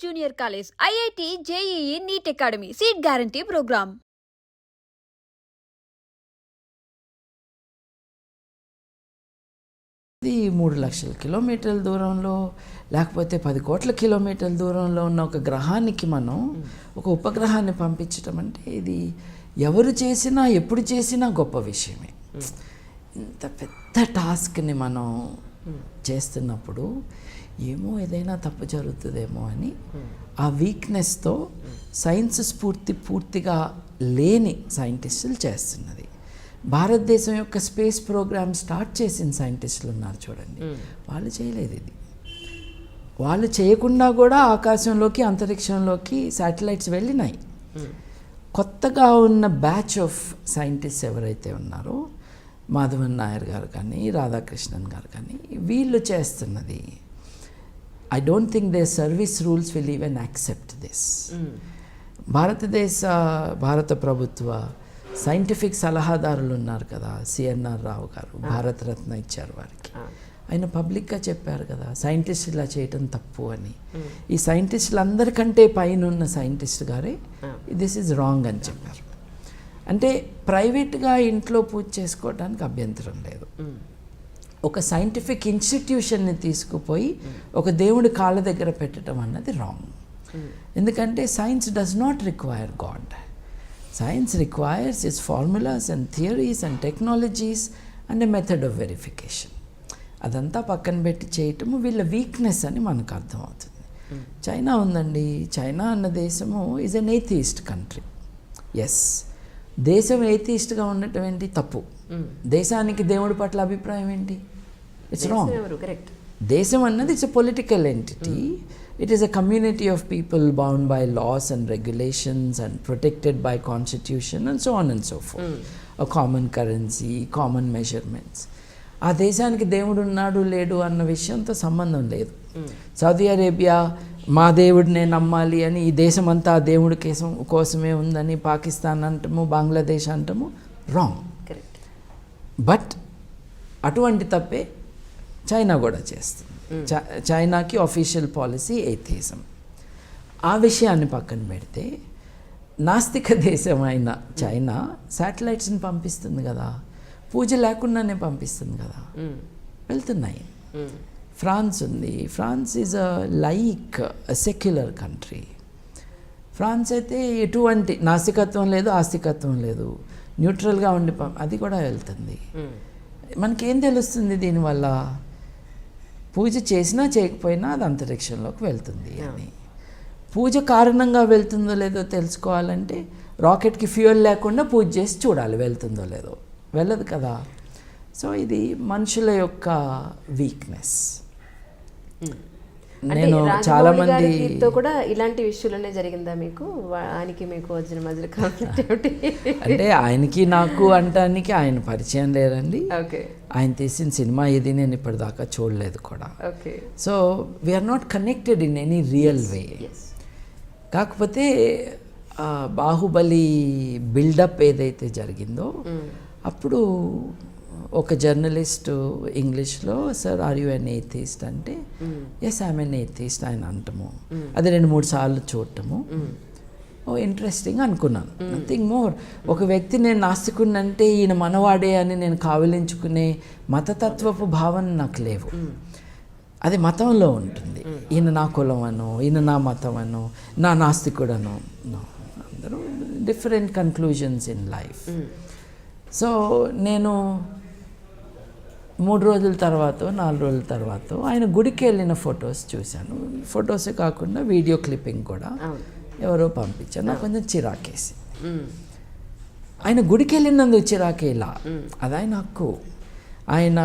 Junior college, IIT, JEE, NEET academy, seat guarantee program. ఇది 3 లక్షల కిలోమీటర్ల దూరంలో లేకపోతే 10 కోట్ల కిలోమీటర్ల దూరంలో ఉన్న ఒక గ్రహానికి మనం ఒక ఉపగ్రహాన్ని పంపించడం అంటే ఇది ఎవరు చేసినా ఎప్పుడు చేసినా గొప్ప విషయమే. ఇంత పెద్ద టాస్క్ని మనం చేస్తున్నప్పుడు ఏమో ఏదైనా తప్పు జరుగుతుందేమో అని ఆ వీక్నెస్తో సైన్స్ పూర్తిగా లేని సైంటిస్టులు చేస్తున్నది. భారతదేశం యొక్క స్పేస్ ప్రోగ్రామ్ స్టార్ట్ చేసిన సైంటిస్టులు ఉన్నారు చూడండి, వాళ్ళు చేయలేదు ఇది. వాళ్ళు చేయకుండా కూడా ఆకాశంలోకి అంతరిక్షంలోకి శాటిలైట్స్ వెళ్ళినాయి. కొత్తగా ఉన్న బ్యాచ్ ఆఫ్ సైంటిస్ట్ ఎవరైతే ఉన్నారో మాధవన్ నాయర్ గారు కానీ రాధాకృష్ణన్ గారు కానీ వీళ్ళు చేస్తున్నది I don't think they service rules will even accept this. భారత ప్రభుత్వ సైంటిఫిక్ సలహాదారులు ఉన్నారు కదా, సిఎన్ఆర్ రావు గారు భారతరత్న ఇచ్చారు వారికి. ఆయన పబ్లిక్గా చెప్పారు కదా సైంటిస్ట్ ఇలా చేయటం తప్పు అని. ఈ సైంటిస్టులు అందరికంటే పైన ఉన్న సైంటిస్ట్ గారే దిస్ ఈజ్ రాంగ్ అని చెప్పారు. అంటే ప్రైవేట్గా ఇంట్లో పూజ చేసుకోవడానికి అభ్యంతరం లేదు. ఒక సైంటిఫిక్ ఇన్స్టిట్యూషన్ని తీసుకుపోయి ఒక దేవుడి కాళ్ళ దగ్గర పెట్టడం అన్నది రాంగ్. ఎందుకంటే science does not require God. Science requires its formulas and theories and technologies and a method of verification. అదంతా పక్కన పెట్టి చేయటము వీళ్ళ వీక్నెస్ అని మనకు అర్థమవుతుంది. చైనా ఉందండి, చైనా అన్న దేశము ఈజ్ ఎన్ ఏథియిస్ట్ కంట్రీ. ఎస్, దేశం ఏథియిస్ట్గా ఉండటం ఏంటి తప్పు. దేశానికి దేవుడి పట్ల అభిప్రాయం ఏంటి? It's wrong. దేశం అన్నది it's a political entity. It is a community of people bound by laws and regulations and protected by constitution and so on and so forth. A common currency, common measurements. ఆ దేశానికి దేవుడు ఉన్నాడు లేడు అన్న విషయంతో సంబంధం లేదు. సౌదీ అరేబియా మా దేవుడినే నమ్మాలి అని ఈ దేశం అంతా ఆ దేవుడి కోసమే ఉందని పాకిస్తాన్ అంటాము, బంగ్లాదేశ్ అంటాము, రాంగ్. బట్ అటువంటి తప్పే చైనా కూడా చేస్తుంది. చైనాకి ఆఫీషియల్ పాలసీ ఏథియిజం. ఆ విషయాన్ని పక్కన పెడితే నాస్తిక దేశం అయిన చైనా శాటిలైట్స్ని పంపిస్తుంది కదా, పూజ లేకుండానే పంపిస్తుంది కదా, వెళ్తున్నాయి. ఫ్రాన్స్ ఉంది, France is like secular country. France అయితే ఎటువంటి నాస్తికత్వం లేదు, ఆస్తికత్వం లేదు, న్యూట్రల్గా ఉండి అది కూడా వెళ్తుంది. మనకేం తెలుస్తుంది దీనివల్ల? పూజ చేసినా చేయకపోయినా అది అంతరిక్షంలోకి వెళ్తుంది అని. పూజ కారణంగా వెళ్తుందో లేదో తెలుసుకోవాలంటే రాకెట్కి ఫ్యూయల్ లేకుండా పూజ చేసి చూడాలి వెళ్తుందో లేదో. వెళ్ళదు కదా. సో ఇది మనుషుల యొక్క వీక్నెస్. నేను చాలా మంది కూడా ఇలాంటి విషయాలనే జరిగిందా మీకు? ఆయనకి మీకు వచ్చిన మధ్య కాన్ఫ్లిక్ట్ ఏమిటి? అంటే ఆయనకి నాకు అంటానికి ఆయన పరిచయం లేదండి. ఆయన తీసిన సినిమా ఏది నేను ఇప్పటిదాకా చూడలేదు కూడా. So we are not connected in any real way. కాకపోతే బాహుబలి బిల్డప్ ఏదైతే జరిగిందో అప్పుడు ఒక జర్నలిస్టు ఇంగ్లీష్లో sir are you an atheist అంటే ఎస్ ఐఎమ్ ఎన్ ఏథిస్ట్ ఆయన అంటాము. అది 2-3 సార్లు చూడటము ఇంట్రెస్టింగ్ అనుకున్నాను. Nothing more. ఒక వ్యక్తి నేను నాస్తికుడినంటే ఈయన మనవాడే అని నేను కావిలించుకునే మతతత్వపు భావన నాకు లేవు. అది మతంలో ఉంటుంది. ఈయన నా కులం అనో, ఈయన నా మతం అనో, నా నాస్తికుడనో. అందరూ different conclusions in life. So నేను 3 రోజుల తర్వాత 4 రోజుల తర్వాత ఆయన గుడికి వెళ్ళిన ఫొటోస్ చూశాను. ఫొటోసే కాకుండా వీడియో క్లిప్పింగ్ కూడా ఎవరో పంపించారు. నాకు కొంచెం చిరాకేసి. ఆయన గుడికి వెళ్ళినందుకు చిరాకేలా, అది ఆయన హక్కు. ఆయన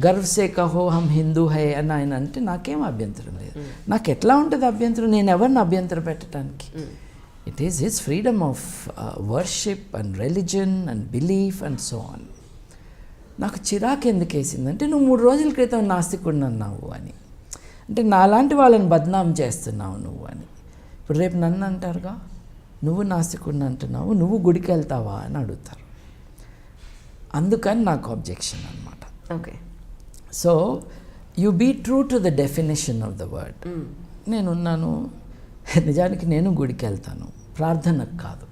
గర్వ్ సే కహో హమ్ హిందూ హై అని ఆయన అంటే నాకేం అభ్యంతరం లేదు. నాకు ఎట్లా ఉంటుంది అభ్యంతరం? నేను ఎవరిని అభ్యంతరం పెట్టడానికి? It is his freedom of worship and religion and belief and so on. నాకు చిరాకు ఎందుకు వేసిందంటే నువ్వు 3 రోజుల క్రితం నాస్తికుడిని అన్నావు అని. అంటే నాలాంటి వాళ్ళని బద్నాం చేస్తున్నావు నువ్వు అని. ఇప్పుడు రేపు నన్ను అంటారుగా నువ్వు నాస్తికుడిని అంటున్నావు, నువ్వు గుడికి వెళ్తావా అని అడుగుతారు. అందుకని నాకు అబ్జెక్షన్ అనమాట. So you be true to the definition of the word. నేనున్నాను, నిజానికి నేను గుడికి వెళ్తాను, ప్రార్థనకు కాదు.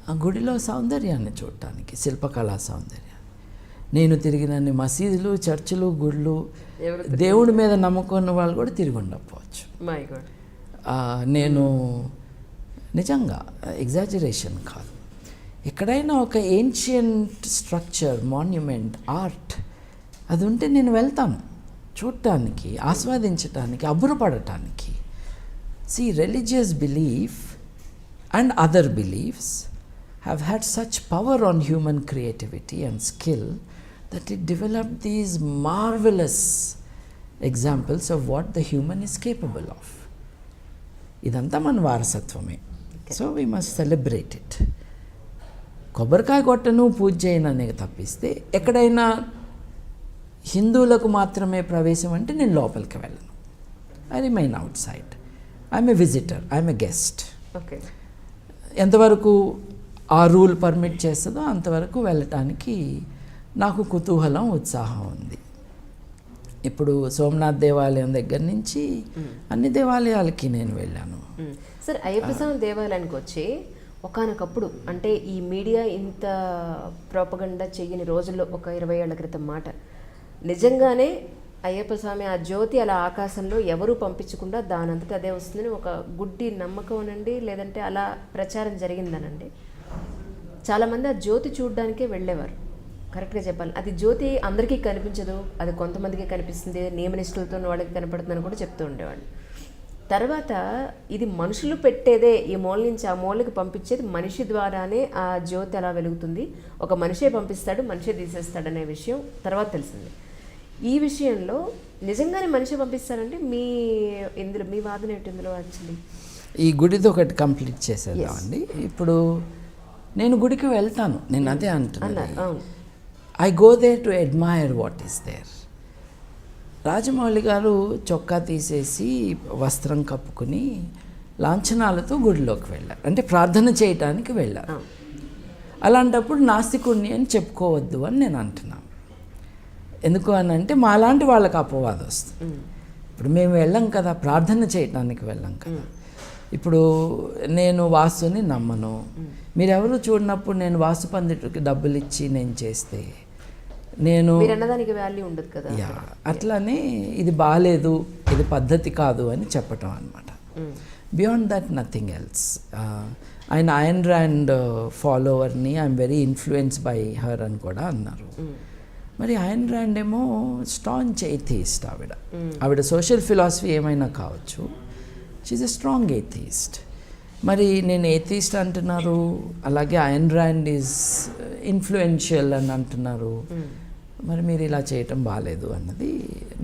ఆ గుడిలో సౌందర్యాన్ని చూడటానికి, శిల్పకళా సౌందర్యాన్ని. నేను తిరిగినన్ని మసీదులు, చర్చిలు, గుళ్ళు, దేవుడి మీద నమ్మకం ఉన్న వాళ్ళు కూడా తిరిగి ఉండకపోవచ్చు. నేను నిజంగా ఎగ్జాజరేషన్ కాదు, ఎక్కడైనా ఒక ఏన్షియంట్ స్ట్రక్చర్, మాన్యుమెంట్, ఆర్ట్ అది ఉంటే నేను వెళ్తాను చూడటానికి, ఆస్వాదించటానికి, అబ్బురపడటానికి. See, religious belief and other beliefs have had such power on human creativity and skill that it developed these marvelous examples of what the human is capable of. ఇదంతా మన వారసత్వమే. So we must celebrate it. కొబ్బరికాయ కొట్టను, పూజ చేయననే తప్పిస్తే ఎక్కడైనా హిందువులకు మాత్రమే ప్రవేశం అంటే నేను లోపలికి వెళ్ళను. I remain out side. I'm a visitor, I'm a guest. Okay. ఎంతవరకు ఆ రూల్ పర్మిట్ చేస్తుందో అంతవరకు వెళ్ళటానికి నాకు కుతూహలం, ఉత్సాహం ఉంది. ఇప్పుడు సోమనాథ్ దేవాలయం దగ్గర నుంచి అన్ని దేవాలయాలకి నేను వెళ్ళాను. సార్, అయ్యప్ప స్వామి దేవాలయానికి వచ్చి ఒకానొకప్పుడు, అంటే ఈ మీడియా ఇంత ప్రోపగండా చేయని రోజుల్లో, ఒక 20 ఏళ్ల క్రితం మాట, నిజంగానే అయ్యప్ప స్వామి ఆ జ్యోతి అలా ఆకాశంలో ఎవరూ పంపించకుండా దానంతటా అదే వస్తుందని ఒక గుడ్డి నమ్మకం అనండి, లేదంటే అలా ప్రచారం జరిగిందనండి. చాలామంది ఆ జ్యోతి చూడడానికే వెళ్ళేవారు. కరెక్ట్గా చెప్పాలి, అది జ్యోతి అందరికీ కనిపించదు, అది కొంతమందికి కనిపిస్తుంది, నియమనిష్టలతో వాళ్ళకి కనపడుతుందని కూడా చెప్తూ ఉండేవాళ్ళు. తర్వాత ఇది మనుషులు పెట్టేదే, ఈ మూల నుంచి ఆ మూలకి పంపించేది మనిషి ద్వారానే ఆ జ్యోతి అలా వెలుగుతుంది, ఒక మనిషే పంపిస్తాడు, మనిషే తీసేస్తాడనే విషయం తర్వాత తెలిసింది. ఈ విషయంలో నిజంగానే మనిషి పంపిస్తారంటే ఇందులో మీ వాదన ఏంటి? ఇందులో యాక్చువల్లీ ఈ గుడితో ఒకటి కంప్లీట్ చేసేద్దామండి. ఇప్పుడు నేను గుడికి వెళ్తాను, నేను అదే అంటున్నాను. I go there to admire what is there. Rajamouli garu చొక్కా తీసేసి వస్త్రం కప్పుకుని లాంఛనాలతో గుడిలోకి వెళ్ళారు, అంటే ప్రార్థన చేయటానికి వెళ్ళారు. అలాంటప్పుడు నాస్తికుణ్ణి అని చెప్పుకోవద్దు అని నేను అంటున్నాను. ఎందుకు అని అంటే మాలాంటి వాళ్ళకి అపవాదం వస్తుంది. ఇప్పుడు మేము వెళ్ళాం కదా, ప్రార్థన చేయటానికి వెళ్ళాం కదా. ఇప్పుడు నేను వాస్తుని నమ్మను, మీరెవరు చూడనప్పుడు నేను వాస్తు పండితుడికి డబ్బులు ఇచ్చి నేను చేస్తే నేను అన్నదానికి వాల్యూ ఉండదు కదా. అట్లానే ఇది బాగాలేదు, ఇది పద్ధతి కాదు అని చెప్పటం అనమాట. Beyond that nothing else. ఆయన అయన్ ర్యాండ్ ఫాలోవర్ని, I'm very influence by her అని కూడా అన్నారు. మరి అయన్ ర్యాండ్ ఏమో స్ట్రాంగ్ ఎథీస్ట్. ఆవిడ సోషల్ ఫిలాసఫీ ఏమైనా కావచ్చు, షీఈ్ ఎ స్ట్రాంగ్ ఎథీస్ట్. మరి నేను ఎథీస్ట్ అంటున్నారు, అలాగే అయన్ ర్యాండ్ ఈజ్ ఇన్ఫ్లుయెన్షియల్ అని అంటున్నారు. మరి మీరు ఇలా చేయటం బాగాలేదు అన్నది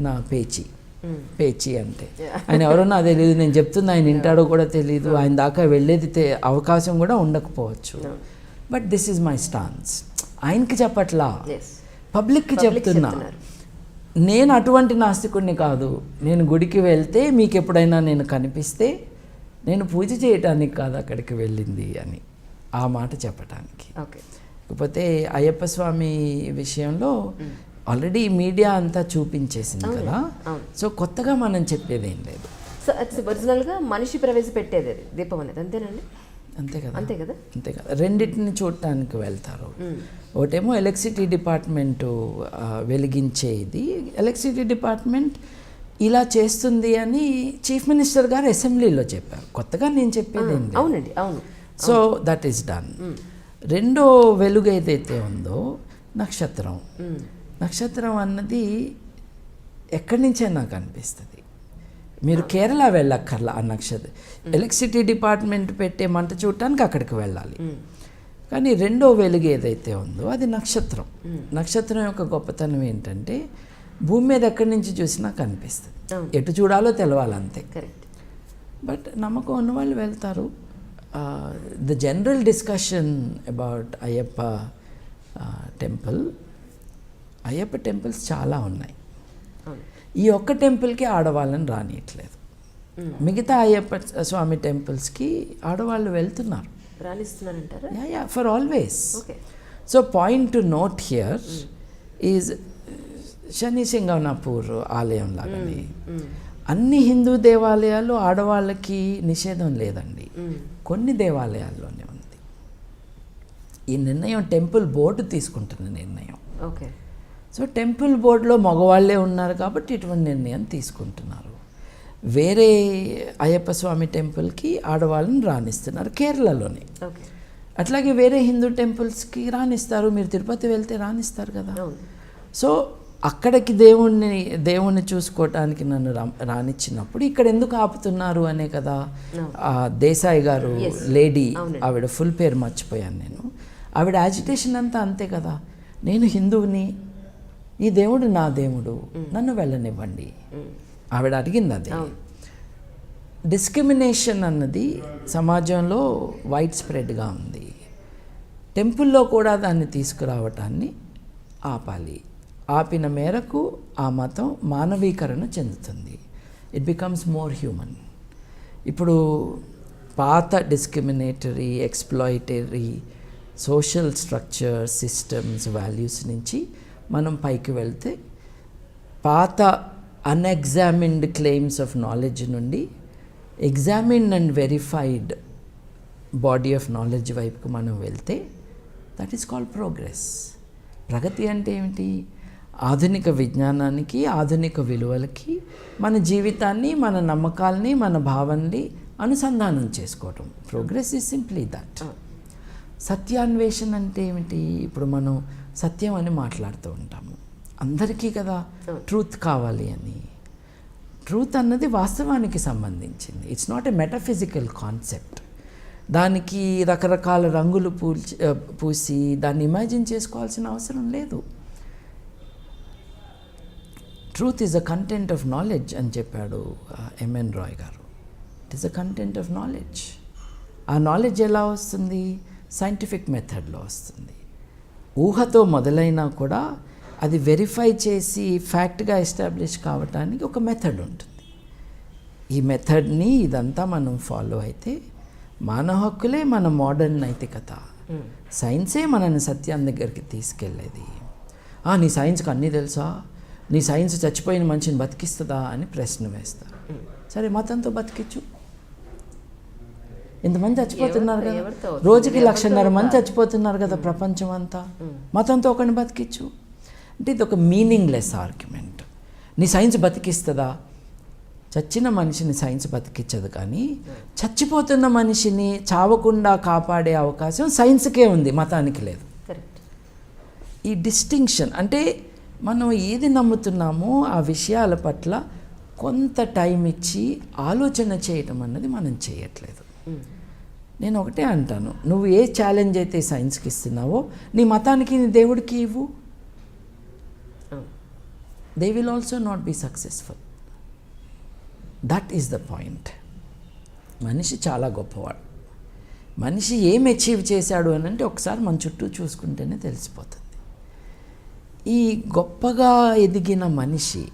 నా పేచీ అంటే. ఆయన ఎవరో నాకు తెలియదు, నేను చెప్తున్నా ఆయన వింటాడో కూడా తెలియదు, ఆయన దాకా వెళ్ళేది అవకాశం కూడా ఉండకపోవచ్చు. But this is my stance. ఆయనకి చెప్పట్లా, పబ్లిక్కి చెప్తున్నా. నేను అటువంటి నాస్తికుడిని కాదు. నేను గుడికి వెళ్తే మీకు ఎప్పుడైనా నేను కనిపిస్తే నేను పూజ చేయటానికి కాదు అక్కడికి వెళ్ళింది అని, ఆ మాట చెప్పటానికి. కాకపోతే అయ్యప్ప స్వామి విషయంలో ఆల్రెడీ మీడియా అంతా చూపించేసింది కదా, సో కొత్తగా మనం చెప్పేది ఏం లేదు. సో ఒరిజినల్గా మనిషి ప్రవేశపెట్టేది అది దీపం అనేది, అంతేనండి? అంతే కదా. రెండింటిని చూడటానికి వెళ్తారు. ఒకటేమో ఎలక్ట్రిసిటీ డిపార్ట్మెంటు వెలిగించేది. ఎలక్ట్రిసిటీ డిపార్ట్మెంట్ ఇలా చేస్తుంది అని చీఫ్ మినిస్టర్ గారు అసెంబ్లీలో చెప్పారు. కొత్తగా నేను చెప్పేది ఏంటి? అవునండి, అవును. So that is done. రెండో వెలుగు ఏదైతే ఉందో నక్షత్రం అన్నది ఎక్కడి నుంచే నాకు అనిపిస్తుంది. మీరు కేరళ వెళ్ళక్కర్లా ఆ నక్షత్రం. ఎలక్ట్రిసిటీ డిపార్ట్మెంట్ పెట్టే మంట చూడటానికి అక్కడికి వెళ్ళాలి. కానీ రెండో వెలుగు ఏదైతే ఉందో అది నక్షత్రం యొక్క గొప్పతనం ఏంటంటే భూమి మీద ఎక్కడి నుంచి చూసినా కనిపిస్తుంది, ఎటు చూడాలో తెలవాలంతే. బట్ నమ్మకం ఉన్న వాళ్ళు వెళ్తారు. The general discussion about Ayyappa temples చాలా ఉన్నాయి. ఈ ఒక్క టెంపుల్కి ఆడవాళ్ళని రానియట్లేదు. మిగతా అయ్యప్ప స్వామి టెంపుల్స్కి ఆడవాళ్ళు వెళ్తున్నారు, రాణిస్తున్నారంటారా? For always. So point to note here is Shani Shingnapur ఆలయం లాగానే అన్ని హిందూ దేవాలయాలు ఆడవాళ్ళకి నిషేధం లేదండి, కొన్ని దేవాలయాల్లోనే ఉంది. ఈ నిర్ణయం టెంపుల్ బోర్డు తీసుకుంటున్న నిర్ణయం. ఓకే. సో టెంపుల్ బోర్డులో మగవాళ్ళే ఉన్నారు కాబట్టి ఇటువంటి నిర్ణయం తీసుకుంటున్నారు. వేరే అయ్యప్ప స్వామి టెంపుల్కి ఆడవాళ్ళని రాణిస్తున్నారు కేరళలోనే. ఓకే. అట్లాగే వేరే హిందూ టెంపుల్స్కి రాణిస్తారు. మీరు తిరుపతి వెళ్తే రాణిస్తారు కదా. సో అక్కడికి దేవుణ్ణి చూసుకోవటానికి నన్ను రానిచ్చినప్పుడు ఇక్కడ ఎందుకు ఆపుతున్నారు అనే కదా దేశాయి గారు లేడీ, ఆవిడ ఫుల్ పేరు మర్చిపోయాను నేను, ఆవిడ యాజిటేషన్ అంతా అంతే కదా. నేను హిందువుని, ఈ దేవుడు నా దేవుడు, నన్ను వెళ్ళనివ్వండి, ఆవిడ అడిగింది అది. డిస్క్రిమినేషన్ అన్నది సమాజంలో వైడ్ స్ప్రెడ్గా ఉంది. టెంపుల్లో కూడా దాన్ని తీసుకురావటాన్ని ఆపాలి. ఆపిన మేరకు ఆ మతం మానవీకరణ చెందుతుంది. It becomes more human. ఇప్పుడు పాత discriminatory, exploitatory social structure, systems, values నుంచి మనం పైకి వెళ్తే పాత అన్ఎగ్జామిన్డ్ క్లెయిమ్స్ ఆఫ్ నాలెడ్జ్ నుండి examined and verified body of knowledge వైపుకు మనం వెళ్తే దట్ ఈస్ కాల్డ్ ప్రోగ్రెస్. ప్రగతి అంటే ఏమిటి? ఆధునిక విజ్ఞానానికి, ఆధునిక విలువలకి మన జీవితాన్ని, మన నమ్మకాల్ని, మన భావాన్ని అనుసంధానం చేసుకోవటం. Progress is simply that. సత్యాన్వేషణ అంటే ఏమిటి? ఇప్పుడు మనం సత్యం అని మాట్లాడుతూ ఉంటాము, అందరికీ కదా ట్రూత్ కావాలి అని. ట్రూత్ అన్నది వాస్తవానికి సంబంధించింది. It's not a metaphysical concept. దానికి రకరకాల రంగులు పూసి దాన్ని ఇమాజిన్ చేసుకోవాల్సిన అవసరం లేదు. Truth is a content of knowledge అని చెప్పాడు M N Roy. It is a content of knowledge. ఆ నాలెడ్జ్ ఎలా వస్తుంది? సైంటిఫిక్ మెథడ్లో వస్తుంది. ఊహతో మొదలైనా కూడా అది వెరిఫై చేసి ఫ్యాక్ట్గా ఎస్టాబ్లిష్ కావటానికి ఒక మెథడ్ ఉంటుంది. ఈ మెథడ్ని ఇదంతా మనం ఫాలో అయితే మానవ హక్కులే మన మోడర్న్ నైతికత. సైన్సే మనని సత్యం దగ్గరికి తీసుకెళ్ళేది. నీ సైన్స్కి అన్నీ తెలుసా? నీ సైన్స్ చచ్చిపోయిన మనిషిని బతికిస్తుందా అని ప్రశ్న వేస్తారు. సరే, మతంతో బతికించు. ఇంతమంది చచ్చిపోతున్నారు కదా, రోజుకి 1,50,000 మంది చచ్చిపోతున్నారు కదా ప్రపంచం అంతా. మతంతో ఒకరిని బతికించు అంటే ఇది ఒక మీనింగ్లెస్ ఆర్గ్యుమెంట్. నీ సైన్స్ బతికిస్తుందా? చచ్చిన మనిషిని సైన్స్ బతికించదు, కానీ చచ్చిపోతున్న మనిషిని చావకుండా కాపాడే అవకాశం సైన్స్కే ఉంది, మతానికి లేదు. ఈ డిస్టింక్షన్ అంటే మనం ఏది నమ్ముతున్నామో ఆ విషయాల పట్ల కొంత టైం ఇచ్చి ఆలోచన చేయటం అన్నది మనం చేయట్లేదు. నేను ఒకటే అంటాను, నువ్వు ఏ ఛాలెంజ్ అయితే సైన్స్కి ఇస్తున్నావో నీ మతానికి, నీ దేవుడికి ఇవ్వు. They will also not be successful. That is the point. మనిషి చాలా గొప్పవాడు. మనిషి ఏం అచీవ్ చేశాడు అని అంటే ఒకసారి మన చుట్టూ చూసుకుంటేనే తెలిసిపోతుంది. ఈ గొప్పగా ఎదిగిన మనిషి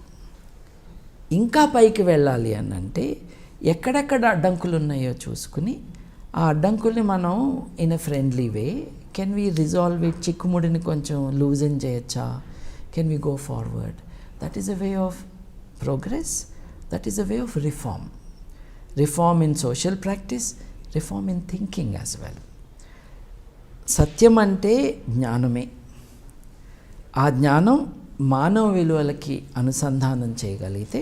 ఇంకా పైకి వెళ్ళాలి అని అంటే ఎక్కడెక్కడ అడ్డంకులు ఉన్నాయో చూసుకుని ఆ అడ్డంకుల్ని మనం in a friendly way can we resolve it. చిక్కుముడిని కొంచెం లూజన్ చేయొచ్చా? Can we go forward? That is a way of progress. That is a way of reform. Reform in social practice, reform in thinking as well. సత్యం అంటే జ్ఞానమే. ఆ జ్ఞానం మానవ విలువలకి అనుసంధానం చేయగలిగితే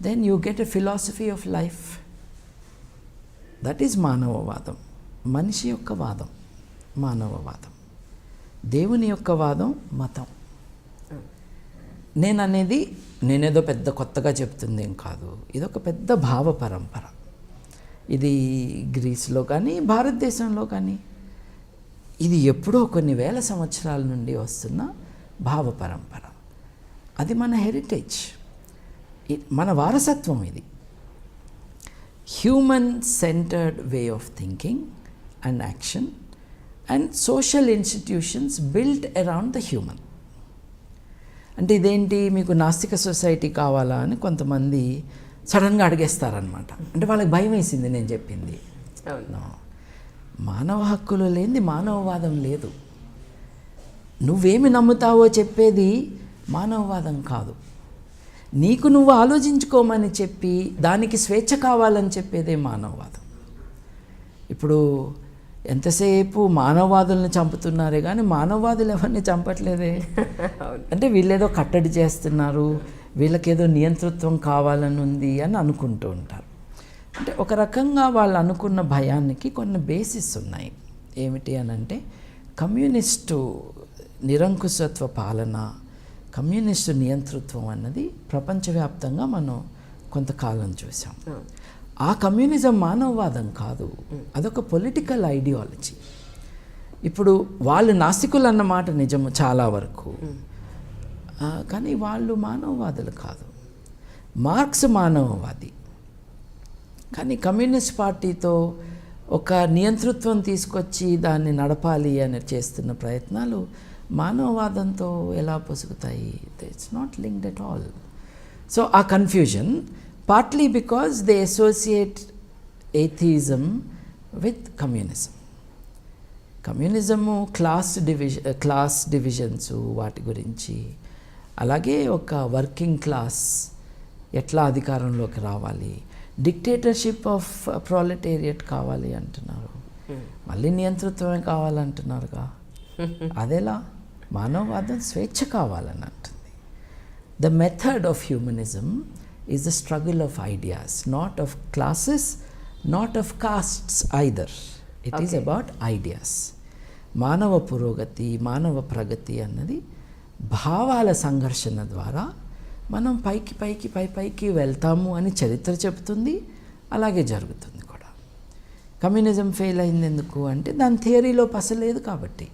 then you get a philosophy of life. That is మానవవాదం. మనిషి యొక్క వాదం మానవవాదం, దేవుని యొక్క వాదం మతం. నేనేదో పెద్ద కొత్తగా చెప్తుంది ఏం కాదు. ఇదొక పెద్ద భావ పరంపర. ఇది గ్రీస్లో కానీ భారతదేశంలో కానీ ఇది ఎప్పుడో కొన్ని వేల సంవత్సరాల నుండి వస్తున్న భావ పరంపర. అది మన హెరిటేజ్, మన వారసత్వం. ఇది human centred way of thinking and action and social institutions built around the human. అంటే ఇదేంటి, మీకు నాస్తిక సొసైటీ కావాలా అని కొంతమంది సడన్గా అడిగేస్తారనమాట. అంటే వాళ్ళకి భయం వేసింది నేను చెప్పింది. మానవ హక్కులు లేనిది మానవవాదం లేదు. నువ్వేమి నమ్ముతావో చెప్పేది మానవవాదం కాదు. నీకు నువ్వు ఆలోచించుకోమని చెప్పి దానికి స్వేచ్ఛ కావాలని చెప్పేదే మానవవాదం. ఇప్పుడు ఎంతసేపు మానవవాదులను చంపుతున్నారే కానీ మానవవాదులు ఎవరిని చంపట్లేదే. అంటే వీళ్ళేదో కట్టడి చేస్తున్నారు, వీళ్ళకేదో నియంతృత్వం కావాలని ఉంది అని అనుకుంటూ ఉంటారు. అంటే ఒక రకంగా వాళ్ళు అనుకున్న భయానికి కొన్ని బేసిస్ ఉన్నాయి. ఏమిటి అని అంటే కమ్యూనిస్టు నిరంకుశత్వ పాలన, కమ్యూనిస్టు నియంతృత్వం అన్నది ప్రపంచవ్యాప్తంగా మనం కొంతకాలం చూసాం. ఆ కమ్యూనిజం మానవవాదం కాదు, అదొక పొలిటికల్ ఐడియాలజీ. ఇప్పుడు వాళ్ళు నాస్తికులు అన్నమాట నిజము చాలా వరకు, కానీ వాళ్ళు మానవవాదులు కాదు. మార్క్స్ మానవవాది, కానీ కమ్యూనిస్ట్ పార్టీతో ఒక నియంతృత్వం తీసుకొచ్చి దాన్ని నడపాలి అని చేస్తున్న ప్రయత్నాలు మానవవాదంతో ఎలా పొసుగుతాయి? It's not linked at all. So ఆ confusion partly because they associate atheism with communism. Communism class divisions వాటి గురించి, అలాగే ఒక వర్కింగ్ క్లాస్ ఎట్లా అధికారంలోకి రావాలి, డిక్టేటర్షిప్ ఆఫ్ ప్రొలెటేరియట్ కావాలి అంటున్నారు, మళ్ళీ నియంతృత్వమే కావాలంటున్నారుగా. అదెలా? మానవవాదం స్వేచ్ఛ కావాలని అంటుంది. The method of humanism is the struggle of ideas, not of classes, not of costs either. It is about ideas. మానవ పురోగతి, మానవ ప్రగతి అన్నది భావాల సంఘర్షణ ద్వారా మనం పైకి వెళ్తాము అని చరిత్ర చెబుతుంది. అలాగే జరుగుతుంది కూడా. కమ్యూనిజం ఫెయిల్ అయింది ఎందుకు అంటే దాని థియరీలో పసలేదు కాబట్టి,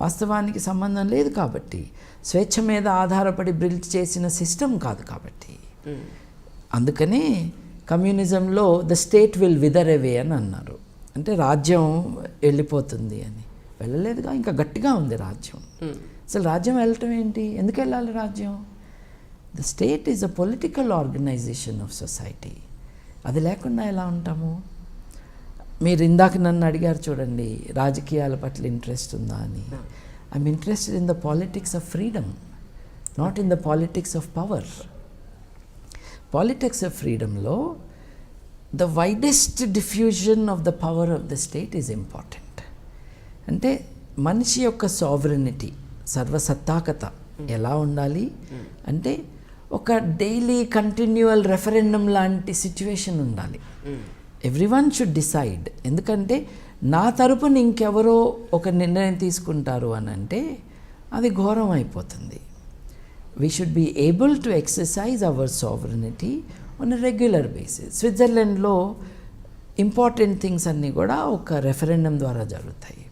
వాస్తవానికి సంబంధం లేదు కాబట్టి, స్వేచ్ఛ మీద ఆధారపడి బిల్డ్ చేసిన సిస్టమ్ కాదు కాబట్టి. అందుకనే కమ్యూనిజంలో ద స్టేట్ విల్ విదర్ అవే అని అన్నారు. అంటే రాజ్యం వెళ్ళిపోతుంది అని. వెళ్ళలేదుగా, ఇంకా గట్టిగా ఉంది రాజ్యం. అసలు రాజ్యం వెళ్ళటం ఏంటి? ఎందుకు వెళ్ళాలి రాజ్యం? The state is a political organization of society. అది లేకుండా ఎలా ఉంటాము? మీరు ఇందాక నన్ను అడిగారు చూడండి, రాజకీయాల పట్ల ఇంట్రెస్ట్ ఉందా అని. I'm interested in the politics of freedom, not in the politics of power. Politics of ఫ్రీడమ్లో the widest diffusion of the power of the state is important. అంటే మనిషి యొక్క సావరెనిటీ, సర్వసత్తాకత ఎలా ఉండాలి అంటే ఒక డైలీ కంటిన్యూవల్ రెఫరెండం లాంటి సిచ్యువేషన్ ఉండాలి. Everyone should decide. ఎందుకంటే నా తరపున ఇంకెవరో ఒక నిర్ణయం తీసుకుంటారు అని అంటే అది ఘోరం అయిపోతుంది. We should be able to exercise our sovereignty on a regular basis. స్విట్జర్లాండ్లో ఇంపార్టెంట్ థింగ్స్ అన్నీ కూడా ఒక రెఫరెండం ద్వారా జరుగుతాయి.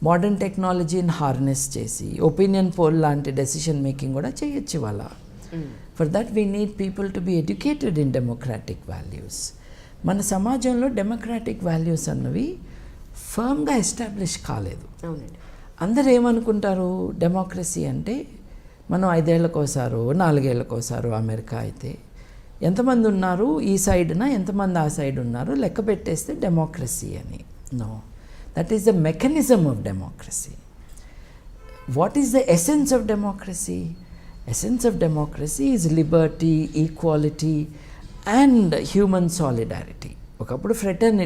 మోడర్న్ టెక్నాలజీని హార్నెస్ చేసి ఒపీనియన్ పోల్ లాంటి డెసిషన్ మేకింగ్ కూడా చేయొచ్చు వాళ్ళ. For that we need people to be educated in democratic values. మన సమాజంలో డెమోక్రాటిక్ వాల్యూస్ అన్నవి ఫర్మ్గా ఎస్టాబ్లిష్ కాలేదు. అందరు ఏమనుకుంటారు, డెమోక్రసీ అంటే మనం 5 ఏళ్ళకోసారో 4 ఏళ్ళకోసారో, అమెరికా అయితే ఎంతమంది ఉన్నారు ఈ సైడ్న, ఎంతమంది ఆ సైడ్ ఉన్నారు లెక్క పెట్టేస్తే డెమోక్రసీ అని. No, that is the mechanism of democracy. What is the essence of democracy? Essence of democracy is liberty, equality and human solidarity. ఒకప్పుడు ఫ్రెటర్నిటీ